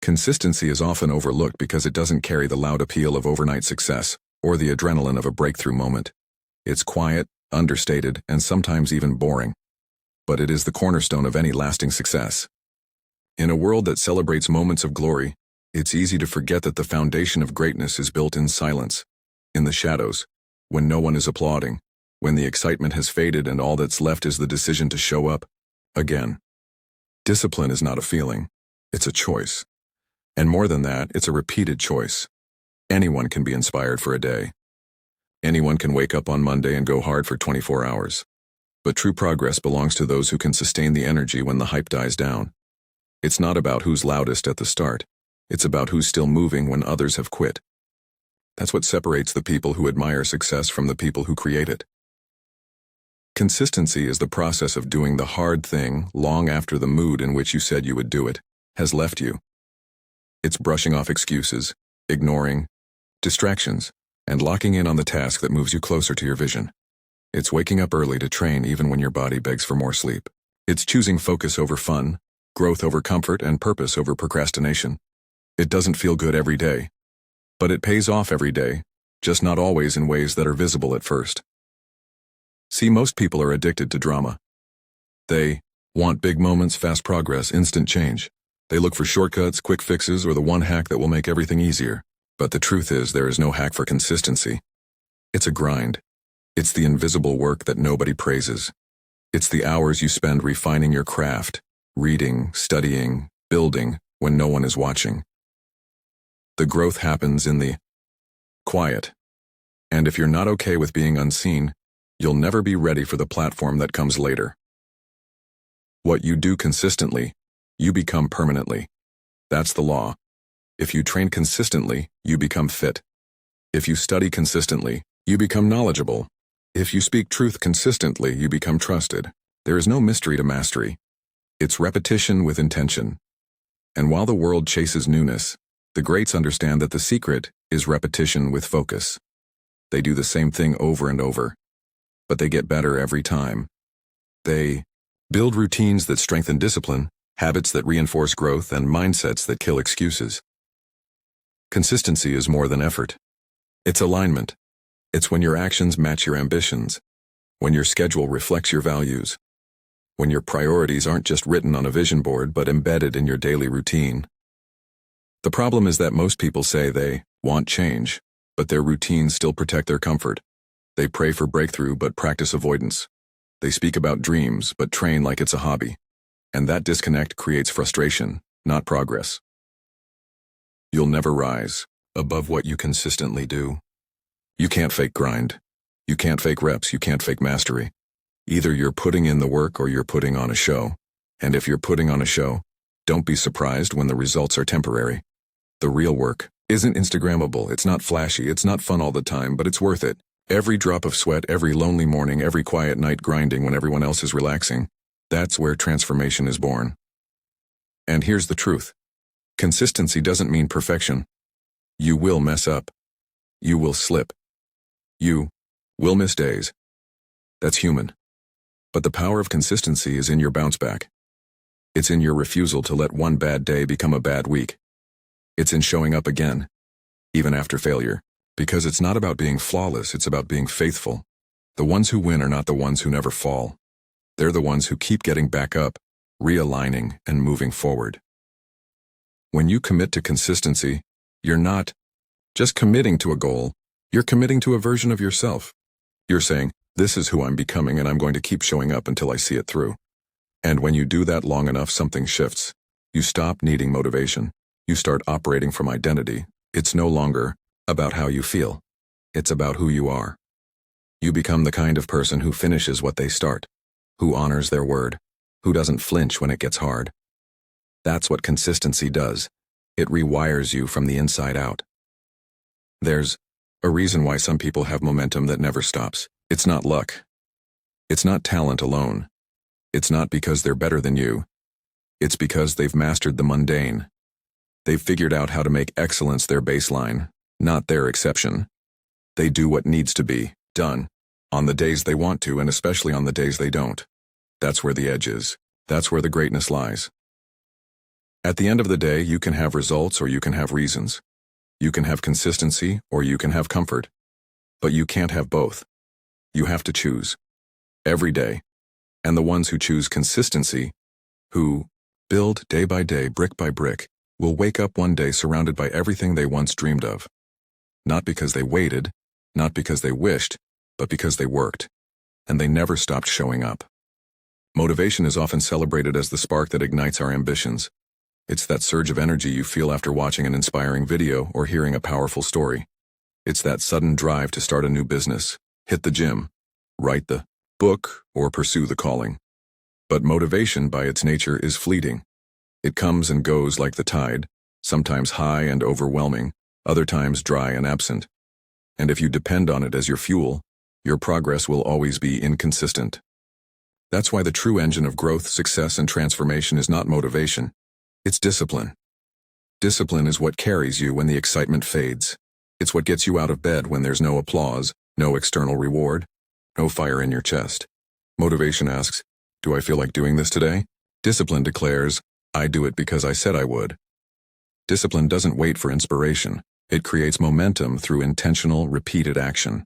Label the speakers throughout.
Speaker 1: Consistency is often overlooked because it doesn't carry the loud appeal of overnight success or the adrenaline of a breakthrough moment. It's quiet, understated, and sometimes even boring. But it is the cornerstone of any lasting success. In a world that celebrates moments of glory, it's easy to forget that the foundation of greatness is built in silence, in the shadows, when no one is applauding, when the excitement has faded and all that's left is the decision to show up again. Discipline is not a feeling, it's a choice. And more than that, it's a repeated choice. Anyone can be inspired for a day. Anyone can wake up on Monday and go hard for 24 hours. But true progress belongs to those who can sustain the energy when the hype dies down. It's not about who's loudest at the start. It's about who's still moving when others have quit. That's what separates the people who admire success from the people who create it. Consistency is the process of doing the hard thing long after the mood in which you said you would do it has left you. It's brushing off excuses, ignoring distractions, and locking in on the task that moves you closer to your vision. It's waking up early to train even when your body begs for more sleep. It's choosing focus over fun, growth over comfort, and purpose over procrastination. It doesn't feel good every day, but it pays off every day, just not always in ways that are visible at first. See, most people are addicted to drama. They want big moments, fast progress, instant change. They look for shortcuts, quick fixes, or the one hack that will make everything easier. But the truth is, there is no hack for consistency. It's a grind. It's the invisible work that nobody praises. It's the hours you spend refining your craft, reading, studying, building, when no one is watching. The growth happens in the quiet. And if you're not okay with being unseen, you'll never be ready for the platform that comes later. What you do consistently, you become permanently. That's the law. If you train consistently, you become fit. If you study consistently, you become knowledgeable. If you speak truth consistently, you become trusted. There is no mystery to mastery. It's repetition with intention. And while the world chases newness, the greats understand that the secret is repetition with focus. They do the same thing over and over, but they get better every time. They build routines that strengthen discipline, habits that reinforce growth, and mindsets that kill excuses. Consistency is more than effort. It's alignment. It's when your actions match your ambitions, when your schedule reflects your values, when your priorities aren't just written on a vision board but embedded in your daily routine. The problem is that most people say they want change, but their routines still protect their comfort. They pray for breakthrough but practice avoidance. They speak about dreams but train like it's a hobby. And that disconnect creates frustration, not progress. You'll never rise above what you consistently do. You can't fake grind. You can't fake reps. You can't fake mastery. Either you're putting in the work or you're putting on a show. And if you're putting on a show, don't be surprised when the results are temporary. The real work isn't Instagrammable. It's not flashy. It's not fun all the time, but it's worth it. Every drop of sweat, every lonely morning, every quiet night grinding when everyone else is relaxing. That's where transformation is born. And here's the truth. Consistency doesn't mean perfection. You will mess up. You will slip. You will miss days. That's human. But the power of consistency is in your bounce back. It's in your refusal to let one bad day become a bad week. It's in showing up again, even after failure. Because it's not about being flawless, it's about being faithful. The ones who win are not the ones who never fall. They're the ones who keep getting back up, realigning, and moving forward. When you commit to consistency, you're not just committing to a goal, you're committing to a version of yourself. You're saying, this is who I'm becoming and I'm going to keep showing up until I see it through. And when you do that long enough, something shifts. You stop needing motivation. You start operating from identity. It's no longer about how you feel. It's about who you are. You become the kind of person who finishes what they start, who honors their word, who doesn't flinch when it gets hard. That's what consistency does. It rewires you from the inside out. There's a reason why some people have momentum that never stops. It's not luck. It's not talent alone. It's not because they're better than you. It's because they've mastered the mundane. They've figured out how to make excellence their baseline, not their exception. They do what needs to be done, on the days they want to and especially on the days they don't. That's where the edge is. That's where the greatness lies. At the end of the day, you can have results or you can have reasons. You can have consistency or you can have comfort. But you can't have both. You have to choose. Every day. And the ones who choose consistency, who build day by day, brick by brick, will wake up one day surrounded by everything they once dreamed of. Not because they waited, not because they wished, but because they worked. And they never stopped showing up. Motivation is often celebrated as the spark that ignites our ambitions. It's that surge of energy you feel after watching an inspiring video or hearing a powerful story. It's that sudden drive to start a new business, hit the gym, write the book, or pursue the calling. But motivation, by its nature, is fleeting. It comes and goes like the tide, sometimes high and overwhelming, other times dry and absent. And if you depend on it as your fuel, your progress will always be inconsistent. That's why the true engine of growth, success, and transformation is not motivation. It's discipline. Discipline is what carries you when the excitement fades. It's what gets you out of bed when there's no applause, no external reward, no fire in your chest. Motivation asks, do I feel like doing this today? Discipline declares, I do it because I said I would. Discipline doesn't wait for inspiration. It creates momentum through intentional, repeated action.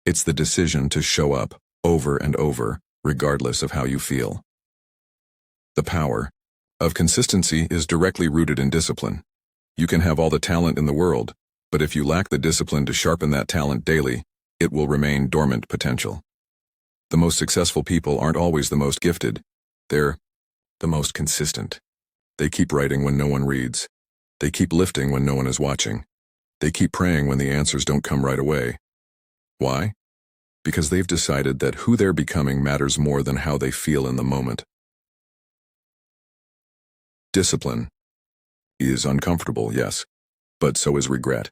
Speaker 1: It's the decision to show up over and over, regardless of how you feel. The power of consistency is directly rooted in discipline. You can have all the talent in the world, but if you lack the discipline to sharpen that talent daily, it will remain dormant potential. The most successful people aren't always the most gifted. They're the most consistent. They keep writing when no one reads. They keep lifting when no one is watching. They keep praying when the answers don't come right away. Why? Because they've decided that who they're becoming matters more than how they feel in the moment. Discipline is uncomfortable, yes, but so is regret.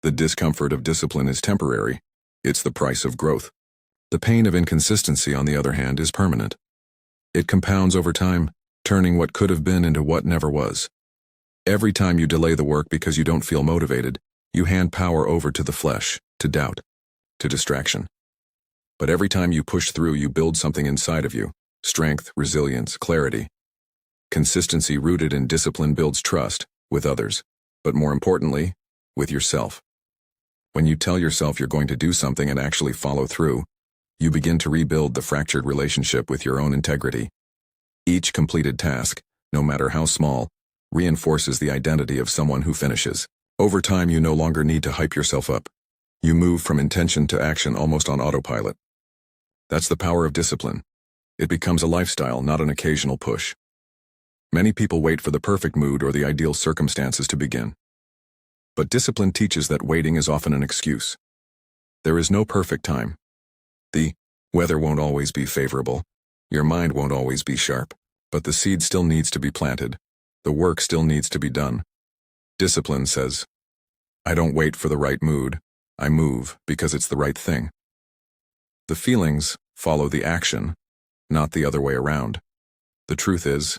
Speaker 1: The discomfort of discipline is temporary. It's the price of growth. The pain of inconsistency, on the other hand, is permanent. It compounds over time, turning what could have been into what never was. Every time you delay the work because you don't feel motivated, you hand power over to the flesh, to doubt, to distraction. But every time you push through, you build something inside of you: strength, resilience, clarity. Consistency rooted in discipline builds trust with others, but more importantly, with yourself. When you tell yourself you're going to do something and actually follow through, you begin to rebuild the fractured relationship with your own integrity. Each completed task, no matter how small, reinforces the identity of someone who finishes. Over time, you no longer need to hype yourself up. You move from intention to action almost on autopilot. That's the power of discipline. It becomes a lifestyle, not an occasional push. Many people wait for the perfect mood or the ideal circumstances to begin. But discipline teaches that waiting is often an excuse. There is no perfect time. The weather won't always be favorable. Your mind won't always be sharp. But the seed still needs to be planted. The work still needs to be done. Discipline says, I don't wait for the right mood. I move because it's the right thing. The feelings follow the action, not the other way around. The truth is,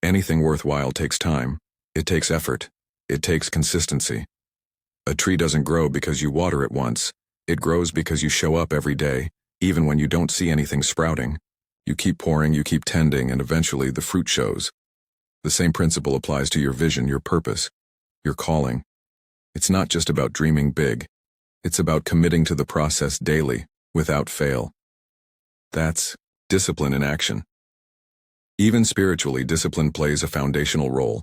Speaker 1: anything worthwhile takes time. It takes effort. It takes consistency. A tree doesn't grow because you water it once. It grows because you show up every day, even when you don't see anything sprouting. You keep pouring, you keep tending, and eventually the fruit shows. The same principle applies to your vision, your purpose, your calling. It's not just about dreaming big. It's about committing to the process daily, without fail. That's discipline in action. Even spiritually, discipline plays a foundational role.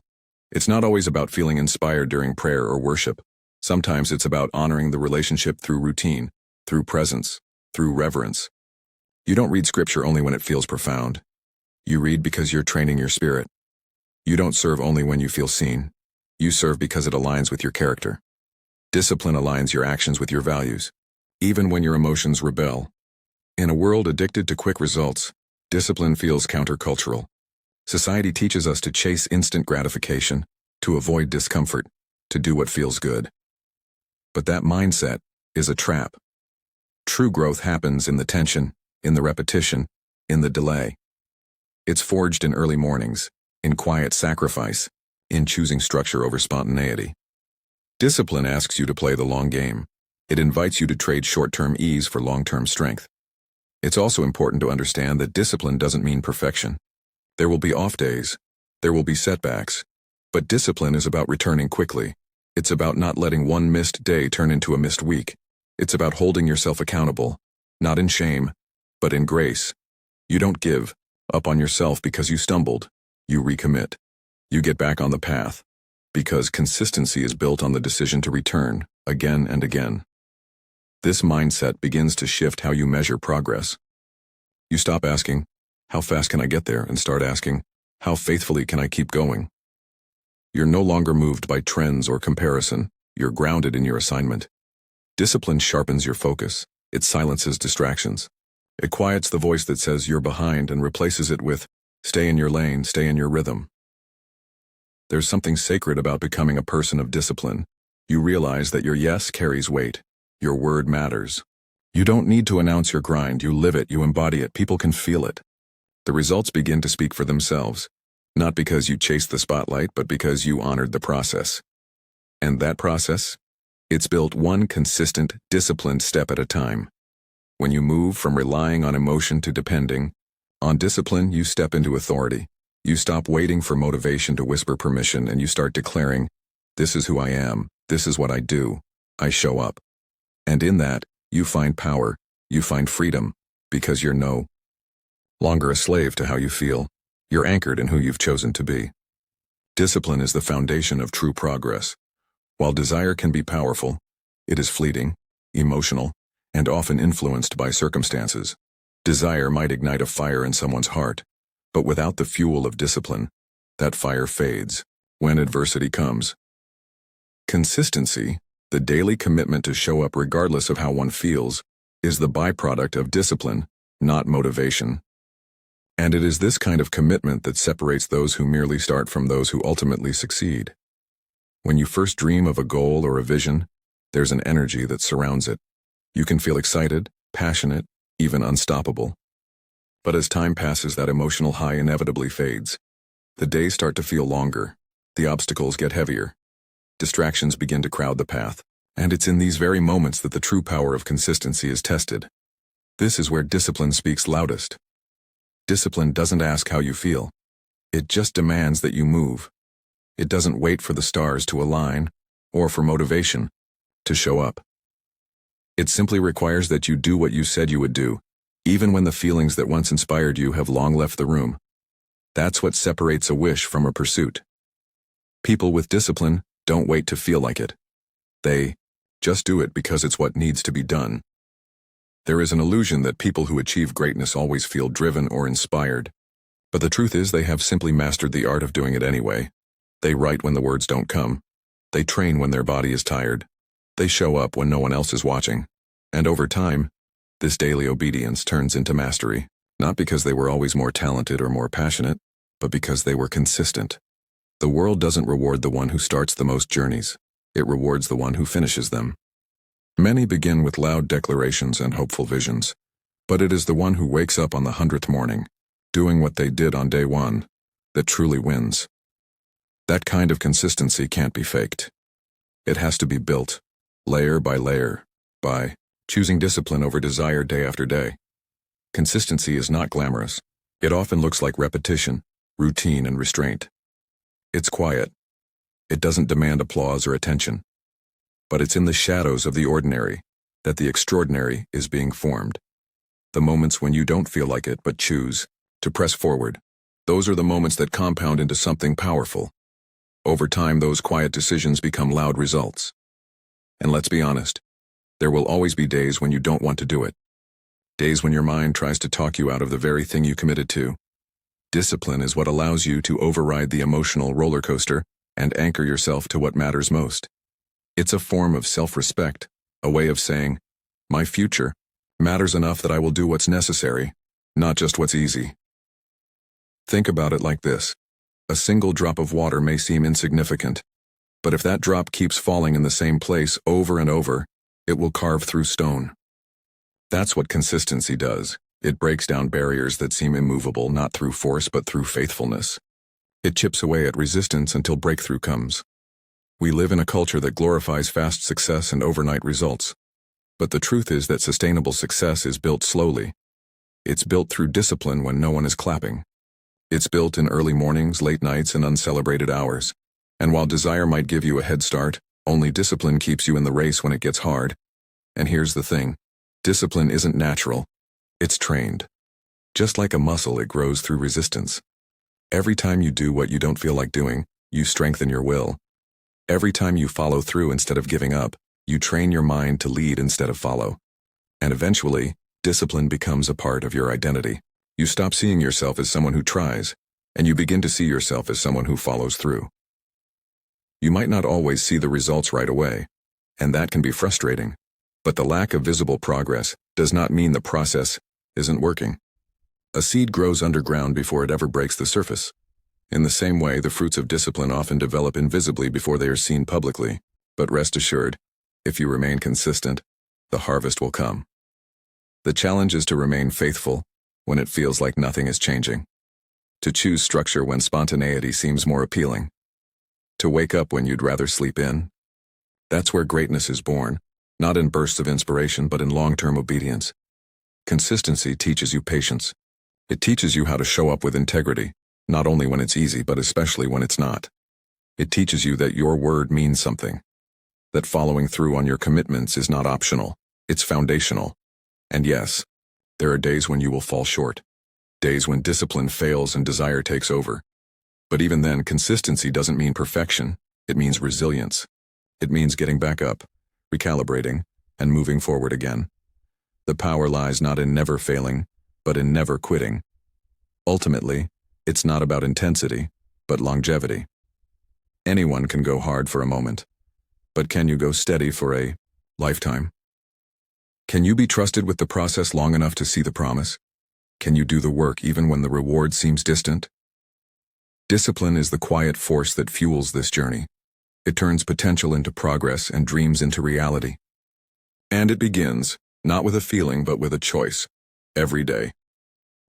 Speaker 1: It's not always about feeling inspired during prayer or worship. Sometimes it's about honoring the relationship through routine, through presence, through reverence. You don't read scripture only when it feels profound. You read because you're training your spirit. You don't serve only when you feel seen. You serve because it aligns with your character. Discipline aligns your actions with your values, even when your emotions rebel. In a world addicted to quick results, discipline feels countercultural. Society teaches us to chase instant gratification, to avoid discomfort, to do what feels good. But that mindset is a trap. True growth happens in the tension, in the repetition, in the delay. It's forged in early mornings, in quiet sacrifice, in choosing structure over spontaneity. Discipline asks you to play the long game. It invites you to trade short-term ease for long-term strength. It's also important to understand that discipline doesn't mean perfection. There will be off days. There will be setbacks. But discipline is about returning quickly. It's about not letting one missed day turn into a missed week. It's about holding yourself accountable, not in shame, but in grace. You don't give up on yourself because you stumbled. You recommit. You get back on the path. Because consistency is built on the decision to return, again and again. This mindset begins to shift how you measure progress. You stop asking, how fast can I get there, and start asking, how faithfully can I keep going? You're no longer moved by trends or comparison. You're grounded in your assignment. Discipline sharpens your focus. It silences distractions. It quiets the voice that says you're behind and replaces it with, stay in your lane, stay in your rhythm. There's something sacred about becoming a person of discipline. You realize that your yes carries weight. Your word matters. You don't need to announce your grind. You live it, you embody it. People can feel it. The results begin to speak for themselves. Not because you chased the spotlight, but because you honored the process. And that process? It's built one consistent, disciplined step at a time. When you move from relying on emotion to depending on discipline, you step into authority. You stop waiting for motivation to whisper permission, and you start declaring, this is who I am, this is what I do, I show up. And in that, you find power, you find freedom, because you're no longer a slave to how you feel. You're anchored in who you've chosen to be. Discipline is the foundation of true progress. While desire can be powerful, it is fleeting, emotional, and often influenced by circumstances. Desire might ignite a fire in someone's heart, but without the fuel of discipline, that fire fades when adversity comes. Consistency, the daily commitment to show up regardless of how one feels, is the byproduct of discipline, not motivation. And it is this kind of commitment that separates those who merely start from those who ultimately succeed. When you first dream of a goal or a vision, there's an energy that surrounds it. You can feel excited, passionate, even unstoppable. But as time passes, that emotional high inevitably fades. The days start to feel longer. The obstacles get heavier. Distractions begin to crowd the path. And it's in these very moments that the true power of consistency is tested. This is where discipline speaks loudest. Discipline doesn't ask how you feel. It just demands that you move. It doesn't wait for the stars to align, or for motivation to show up. It simply requires that you do what you said you would do, even when the feelings that once inspired you have long left the room. That's what separates a wish from a pursuit. People with discipline don't wait to feel like it. They just do it because it's what needs to be done. There is an illusion that people who achieve greatness always feel driven or inspired. But the truth is they have simply mastered the art of doing it anyway. They write when the words don't come. They train when their body is tired. They show up when no one else is watching. And over time, this daily obedience turns into mastery, not because they were always more talented or more passionate, but because they were consistent. The world doesn't reward the one who starts the most journeys. It rewards the one who finishes them. Many begin with loud declarations and hopeful visions, but it is the one who wakes up on the 100th morning, doing what they did on day one, that truly wins. That kind of consistency can't be faked. It has to be built, layer by layer, by choosing discipline over desire day after day. Consistency is not glamorous. It often looks like repetition, routine, and restraint. It's quiet. It doesn't demand applause or attention. But it's in the shadows of the ordinary that the extraordinary is being formed. The moments when you don't feel like it but choose to press forward, those are the moments that compound into something powerful. Over time, those quiet decisions become loud results. And let's be honest, there will always be days when you don't want to do it. Days when your mind tries to talk you out of the very thing you committed to. Discipline is what allows you to override the emotional roller coaster and anchor yourself to what matters most. It's a form of self-respect, a way of saying, my future matters enough that I will do what's necessary, not just what's easy. Think about it like this. A single drop of water may seem insignificant, but if that drop keeps falling in the same place over and over, it will carve through stone. That's what consistency does. It breaks down barriers that seem immovable, not through force but through faithfulness. It chips away at resistance until breakthrough comes. We live in a culture that glorifies fast success and overnight results. But the truth is that sustainable success is built slowly. It's built through discipline when no one is clapping. It's built in early mornings, late nights, and uncelebrated hours. And while desire might give you a head start, only discipline keeps you in the race when it gets hard. And here's the thing. Discipline isn't natural. It's trained. Just like a muscle, it grows through resistance. Every time you do what you don't feel like doing, you strengthen your will. Every time you follow through instead of giving up, you train your mind to lead instead of follow. And eventually, discipline becomes a part of your identity. You stop seeing yourself as someone who tries, and you begin to see yourself as someone who follows through. You might not always see the results right away, and that can be frustrating. But the lack of visible progress does not mean the process isn't working. A seed grows underground before it ever breaks the surface. In the same way, the fruits of discipline often develop invisibly before they are seen publicly. But rest assured, if you remain consistent, the harvest will come. The challenge is to remain faithful when it feels like nothing is changing. To choose structure when spontaneity seems more appealing. To wake up when you'd rather sleep in. That's where greatness is born, not in bursts of inspiration but in long-term obedience. Consistency teaches you patience. It teaches you how to show up with integrity, not only when it's easy but especially when it's not. It teaches you that your word means something. That following through on your commitments is not optional, it's foundational. And yes, there are days when you will fall short. Days when discipline fails and desire takes over. But even then, consistency doesn't mean perfection, it means resilience. It means getting back up, recalibrating, and moving forward again. The power lies not in never failing, but in never quitting. Ultimately, it's not about intensity, but longevity. Anyone can go hard for a moment. But can you go steady for a lifetime? Can you be trusted with the process long enough to see the promise? Can you do the work even when the reward seems distant? Discipline is the quiet force that fuels this journey. It turns potential into progress and dreams into reality. And it begins, not with a feeling but with a choice, every day.